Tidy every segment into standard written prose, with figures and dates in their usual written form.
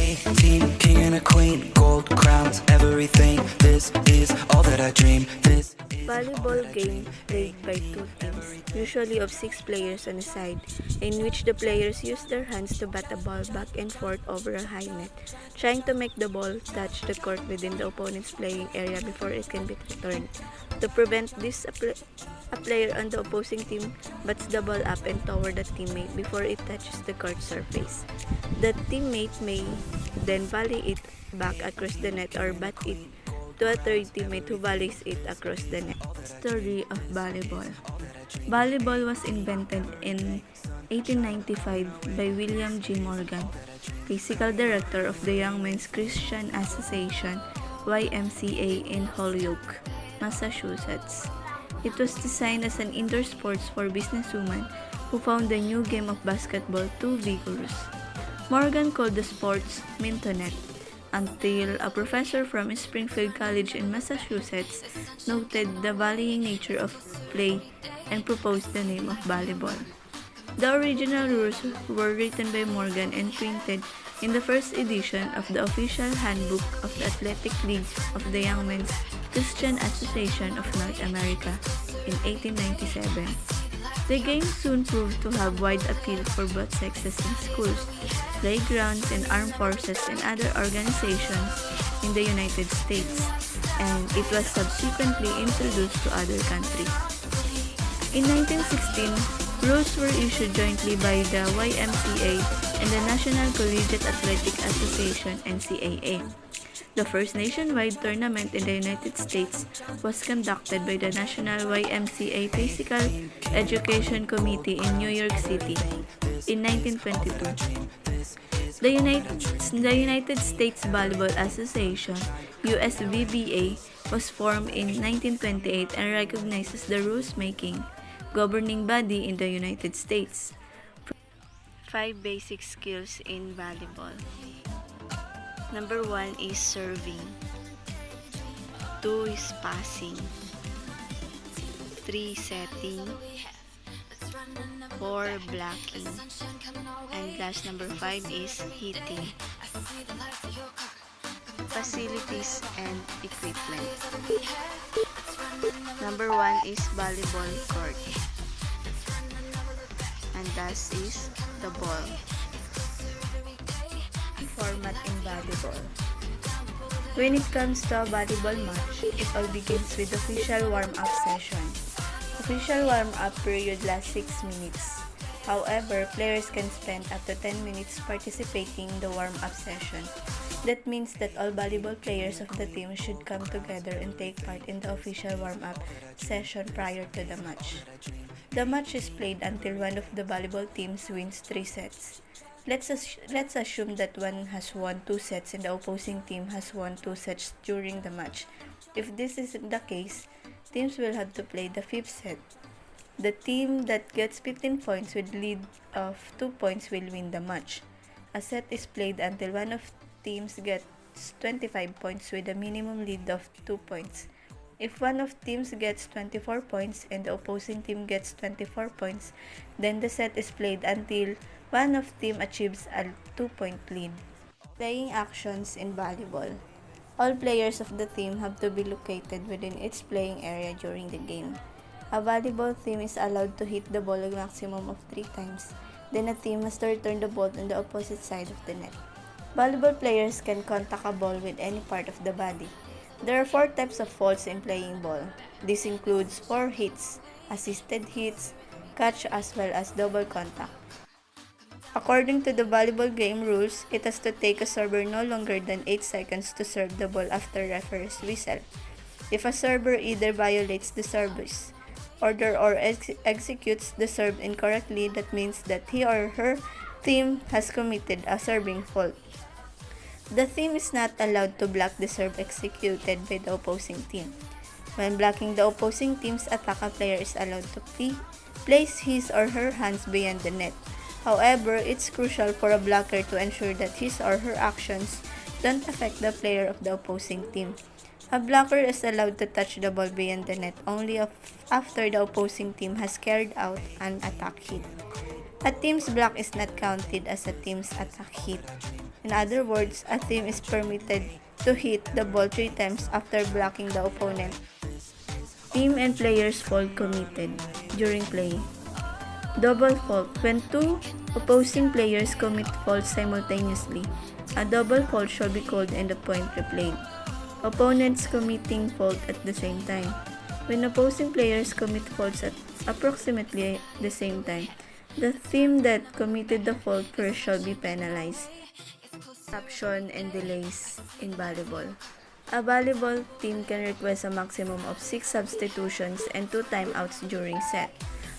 A team, king and a queen, gold crowns, everything. This is all that I dream. This is Volleyball game played by two teams, usually of 6 players on a side, in which the players use their hands to bat the ball back and forth over a high net, trying to make the ball touch the court within the opponent's playing area before it can be returned. To prevent this, a player on the opposing team bats the ball up and toward the teammate before it touches the court surface. The teammate may then volley it back across the net or bat it to a third teammate who volleys it across the net. Story of volleyball. Volleyball was invented in 1895 by William G. Morgan, physical director of the Young Men's Christian Association (YMCA) in Holyoke, Massachusetts. It was designed as an indoor sports for businesswomen who found the new game of basketball too vigorous. Morgan called the sports mintonette, until a professor from Springfield College in Massachusetts noted the volleying nature of play and proposed the name of volleyball. The original rules were written by Morgan and printed in the first edition of the official handbook of the Athletic League of the Young Men's Christian Association of North America in 1897. The game soon proved to have wide appeal for both sexes in schools, playgrounds, and armed forces and other organizations in the United States, and it was subsequently introduced to other countries. In 1916, rules were issued jointly by the YMCA and the National Collegiate Athletic Association (NCAA). The first nationwide tournament in the United States was conducted by the National YMCA Physical Education Committee in New York City in 1922. The United States Volleyball Association (USVBA) was formed in 1928 and recognizes the rules-making, governing body in the United States. 5 basic skills in volleyball. Number 1 is serving. 2 is passing. 3 setting. 4 blocking. And last number 5 is hitting. Facilities and equipment. Number 1 is volleyball court. And that is the ball. Format in volleyball. When it comes to a volleyball match, it all begins with official warm-up session. Official warm-up period lasts 6 minutes. However, players can spend up to 10 minutes participating in the warm-up session. That means that all volleyball players of the team should come together and take part in the official warm-up session prior to the match. The match is played until one of the volleyball teams wins 3 sets. Let's assume that one has won 2 sets and the opposing team has won 2 sets during the match. If this isn't the case, teams will have to play the 5th set. The team that gets 15 points with lead of 2 points will win the match. A set is played until one of teams gets 25 points with a minimum lead of 2 points. If one of teams gets 24 points and the opposing team gets 24 points, then the set is played until one of team achieves a 2-point lead. Playing actions in volleyball. All players of the team have to be located within its playing area during the game. A volleyball team is allowed to hit the ball a maximum of 3 times. Then a team has to return the ball on the opposite side of the net. Volleyball players can contact a ball with any part of the body. There are 4 types of faults in playing ball. This includes 4 hits, assisted hits, catch as well as double contact. According to the volleyball game rules, it has to take a server no longer than 8 seconds to serve the ball after referee's whistle. If a server either violates the service order or executes the serve incorrectly, that means that he or her team has committed a serving fault. The team is not allowed to block the serve executed by the opposing team. When blocking the opposing team's attack, a player is allowed to place his or her hands beyond the net. However, it's crucial for a blocker to ensure that his or her actions don't affect the player of the opposing team. A blocker is allowed to touch the ball beyond the net only after the opposing team has carried out an attack hit. A team's block is not counted as a team's attack hit. In other words, a team is permitted to hit the ball 3 times after blocking the opponent. Team and players fault committed during play. Double fault. When two opposing players commit faults simultaneously, a double fault shall be called and the point replayed. Opponents committing fault at the same time. When opposing players commit faults at approximately the same time, the team that committed the fault first shall be penalized. Interruption and delays in volleyball. A volleyball team can request a maximum of 6 substitutions and 2 timeouts during set.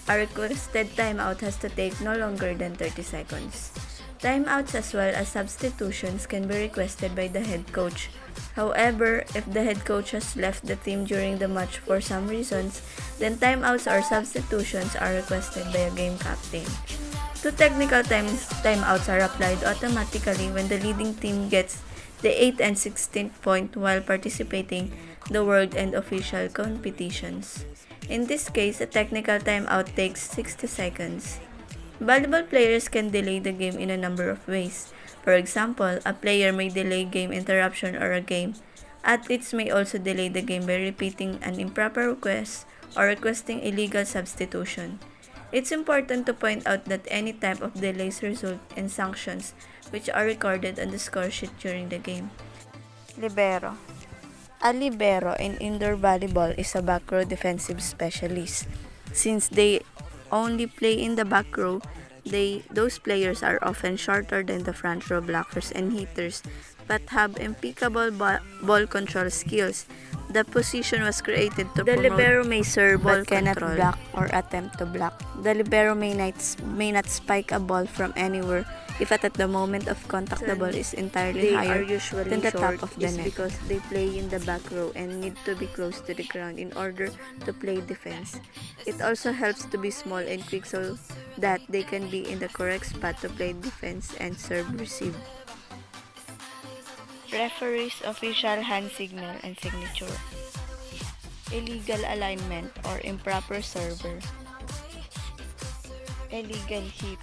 A requested timeout has to take no longer than 30 seconds. Timeouts as well as substitutions can be requested by the head coach. However, if the head coach has left the team during the match for some reasons, then timeouts or substitutions are requested by a game captain. Two technical timeouts are applied automatically when the leading team gets the 8th and 16th point while participating the world and official competitions. In this case, a technical timeout takes 60 seconds. Volleyball players can delay the game in a number of ways. For example, a player may delay game interruption or a game. Athletes may also delay the game by repeating an improper request or requesting illegal substitution. It's important to point out that any type of delays result in sanctions which are recorded on the score sheet during the game. Libero. A libero in indoor volleyball is a back row defensive specialist. Since they only play in the back row, those players are often shorter than the front row blockers and hitters but have impeccable ball control skills. The position was created to promote. The libero may serve but cannot block or attempt to block. The libero may not spike a ball from anywhere if at the moment of contact the ball is entirely higher than the top of the net. Because they play in the back row and need to be close to the ground in order to play defense. It also helps to be small and quick so that they can be in the correct spot to play defense and serve-receive. Referee's official hand signal and signature. Illegal alignment or improper server. Illegal hit.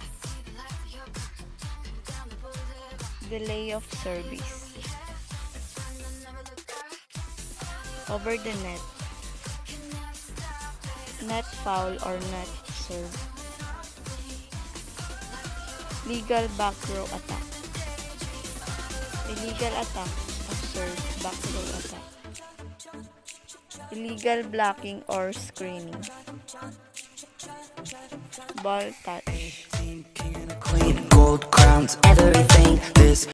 Delay of service. Over the net. Net foul or net serve. Legal back row attack. Illegal attack of serve, back row attack. Illegal blocking or screening. Ball touch. Queen, gold crowns, everything. This